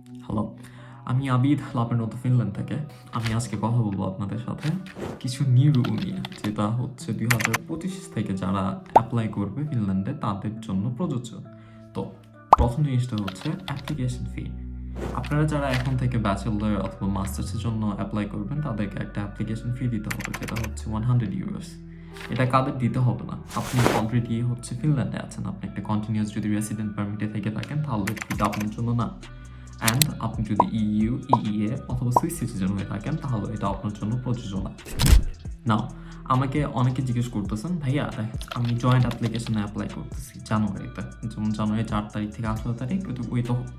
Hello, আমি আবিদ লাপের মতো Finland থেকে। আমি আজকে কথা বলবো আপনাদের সাথে কিছু নিউ রুল নিয়ে, যেটা হচ্ছে 2025 থেকে যারা অ্যাপ্লাই করবে ফিনল্যান্ডে তাদের জন্য প্রযোজ্য। তো প্রথম জিনিসটা হচ্ছে অ্যাপ্লিকেশন ফি। আপনারা যারা এখন থেকে ব্যাচেলর অথবা মাস্টার্সের জন্য অ্যাপ্লাই করবেন তাদেরকে একটা অ্যাপ্লিকেশন ফি দিতে হবে, যেটা হচ্ছে 100 ইউরোস। এটা কাদের দিতে হবে না, আপনি অলরেডি হচ্ছে ফিনল্যান্ডে আছেন, আপনি একটা কন্টিনিউয়াস যদি রেসিডেন্ট পারমিটে থেকে থাকেন তাহলে এটা আপনার জন্য না। অ্যান্ড আপনি যদি ইইউ, ইইএ অথবা সুইস সিটিজেন হয়ে থাকেন তাহলে এটা আপনার জন্য প্রযোজ্য না। নাও, আমাকে অনেকে জিজ্ঞেস করতেছেন, ভাইয়া আমি জয়েন্ট অ্যাপ্লিকেশনে অ্যাপ্লাই করতেছি জানুয়ারিতে, যেমন জানুয়ারি 4 তারিখ থেকে 18 তারিখ,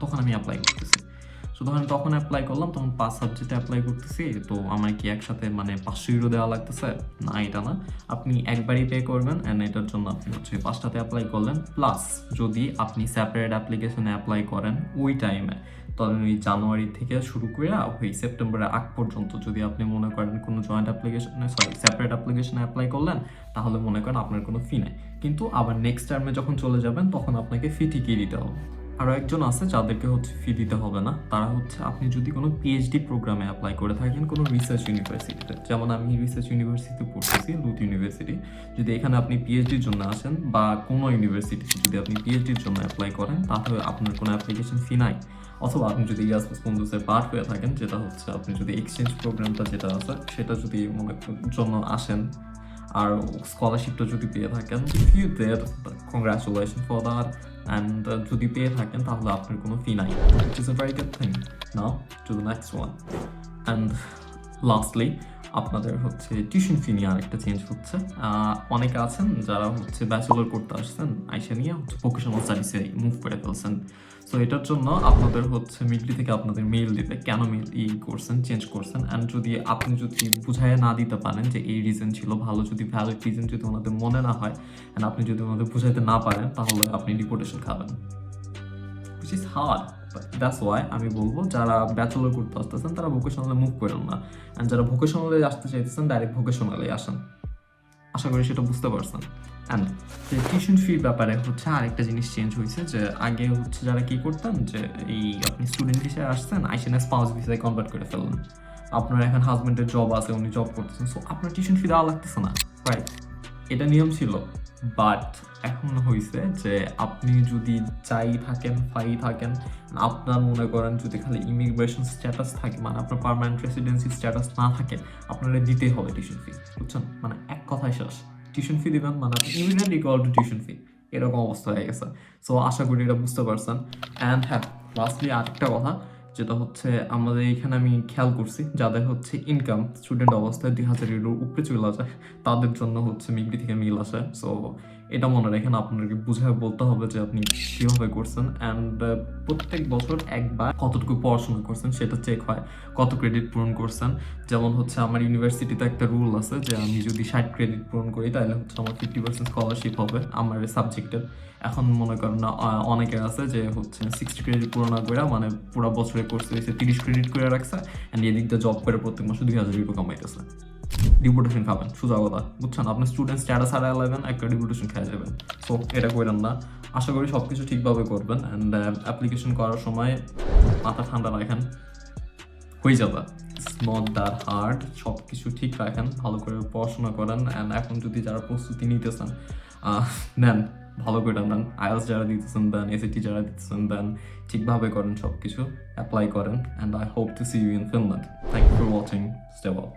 তখন আমি অ্যাপ্লাই করতেছি। সো ধরেন তখন অ্যাপ্লাই করলাম, তখন 5 সাবজেক্টে অ্যাপ্লাই করতেছি, তো আমার কি একসাথে 500 ইউরো দেওয়া লাগতেছে? না, এটা না। আপনি একবারই পে করবেন অ্যান্ড এটার জন্য আপনি হচ্ছে 5টাতে অ্যাপ্লাই করলেন। প্লাস যদি আপনি সেপারেট অ্যাপ্লিকেশনে অ্যাপ্লাই করেন ওই টাইমে, তখন ওই জানুয়ারি থেকে শুরু করে ওই সেপ্টেম্বরের আগ পর্যন্ত যদি আপনি মনে করেন কোনো জয়েন্ট অ্যাপ্লিকেশনে সেপারেট অ্যাপ্লিকেশনে অ্যাপ্লাই করলেন, তাহলে মনে করেন আপনার কোনো ফি নেই। কিন্তু আবার নেক্সট টার্মে যখন চলে যাবেন তখন আপনাকে ফি ঠিকই দিতে হবে। আরও একজন আছে যাদেরকে হচ্ছে ফি দিতে হবে না, তারা হচ্ছে আপনি যদি কোনো পিএইচডি প্রোগ্রামে অ্যাপ্লাই করে থাকেন কোনো রিসার্চ ইউনিভার্সিটিতে, যেমন আমি রিসার্চ ইউনিভার্সিটিতে পড়তেছি, লুথ ইউনিভার্সিটি। যদি এখানে আপনি পিএইচডির জন্য আসেন বা কোনো ইউনিভার্সিটিতে যদি আপনি পিএইচডির জন্য অ্যাপ্লাই করেন, তাহলে আপনার কোনো অ্যাপ্লিকেশন ফি নাই। অথবা আপনি যদি ইয়াসমাস বন্ধুসের পার্ট হয়ে থাকেন, যেটা হচ্ছে আপনি যদি এক্সচেঞ্জ প্রোগ্রামটা যেটা আছে সেটা যদি জন্য আসেন আর স্কলারশিপটা যদি পেয়ে থাকেন, if you did, congratulation for that. And যদি পেয়ে থাকেন তাহলে আপনার কোনো ফি নাই, which is a very good thing. Now to the next one. And lastly আপনাদের হচ্ছে টিউশন ফি নিয়ে আরেকটা চেঞ্জ হচ্ছে। অনেকে আছেন যারা হচ্ছে ব্যাচেলর করতে আসছেন, আইসা নিয়ে হচ্ছে ভোকেশনাল স্টাডিসে মুভ করে ফেলছেন। সো এটার জন্য আপনাদের হচ্ছে মিডলি থেকে আপনাদের মেইল দিবে কেন মেইল করছেন, চেঞ্জ করছেন। অ্যান্ড যদি আপনি যদি বুঝাইয়া না দিতে পারেন যে এই রিজন ছিল, ভালো যদি ভ্যালিড রিজন যদি ওনাদের মনে না হয়, অ্যান্ড আপনি যদি ওনাদের বুঝাইতে না পারেন, তাহলে আপনি ডিপোর্টেশন খাবেন, which is hard. That's why আমি বলবো যারা ব্যাচেলর করতে আসতেছেন তারা ভোকেশনালে মুভ করেন না, অ্যান্ড যারা ভোকেশনালে আসতে চাইতেছেন ডাইরেক্ট ভোকেশনালে আসেন। আশা করি সেটা বুঝতে পারছেন। অ্যান্ড যে টিউশন ফির ব্যাপারে হচ্ছে আরেকটা জিনিস চেঞ্জ হয়েছে, যে আগে হচ্ছে যারা কি করতেন, যে এই আপনি স্টুডেন্ট ভিসায় আসছেন, আইসেনে স্পাউস ভিসায় কনভার্ট করে ফেললেন, আপনার এখন হাজব্যান্ডের জব আছে, উনি জব করতেছেন, সো আপনার টিউশন ফি দেওয়া লাগতেছে না, রাইট? এটা নিয়ম ছিল। বাট এখন হয়েছে যে আপনি যদি চাই থাকেন, ফাই থাকেন, আপনার মনে করেন যদি খালি ইমিগ্রেশন স্ট্যাটাস থাকে, আপনার পার্মানেন্ট রেসিডেন্সি স্ট্যাটাস না থাকে, আপনারা দিতেই হবে টিউশন ফি, বুঝছেন? এক কথায় শেষ, টিউশন ফি দিবেন আপনি immigrant equal to tuition fee, এরকম অবস্থা হয়ে গেছে। সো আশা করি এটা বুঝতে পারছেন। অ্যান্ড হ্যাঁ, লাস্টলি আরেকটা কথা, যেটা হচ্ছে আমাদের এখানে আমি খেয়াল করছি যাদের হচ্ছে ইনকাম স্টুডেন্ট অবস্থায় 2000 ইউরোর উপরে চলে যায়, তাদের জন্য হচ্ছে মিগরি থেকে মিল আসে। সো এটা মনে রাখেন, আপনাকে বুঝায় বলতে হবে যে আপনি কীভাবে করছেন। অ্যান্ড প্রত্যেক বছর একবার কতটুকু পড়াশোনা করছেন সেটা চেক হয়, কত ক্রেডিট পূরণ করছেন। যেমন হচ্ছে আমার ইউনিভার্সিটিতে একটা রুল আছে যে আমি যদি 60 ক্রেডিট পূরণ করি তাহলে হচ্ছে আমার 50% স্কলারশিপ হবে আমার সাবজেক্টের। এখন মনে করেন না, অনেকের আছে যে হচ্ছে 60 ক্রেডিট পূরণ না করে পুরো বছরে কোর্স হয়েছে 30 ক্রেডিট করে রাখছে, অ্যান্ড এদিকটা জব করে প্রত্যেক মাসে 2000 ইউরো কামাইতেছে। ডিপোর্টেশন খাবেন, সোজা কথা, বুঝছেন? আপনি স্টুডেন্ট স্ট্যাটাস হারায় লাগবেন, একটা ডিপোর্টেশন খেয়ে যাবেন। সো এটা করেন না। আশা করি সব কিছু ঠিকভাবে করবেন, অ্যান্ড অ্যাপ্লিকেশন করার সময় মাথা ঠান্ডা রাখেন, হয়ে যাবে। It's not that hard. সব কিছু ঠিক রাখেন, ভালো করে পড়াশোনা করেন। অ্যান্ড এখন যদি যারা প্রস্তুতি নিতেছেন নেন, ভালো করে নেন। আইএলটিএস যারা দিতেছেন দেন, এসএটি যারা দিতেছেন দেন, ঠিকভাবে করেন, সব কিছু অ্যাপ্লাই করেন। And I hope to see you in Finland. Thank you for watching. Stay well.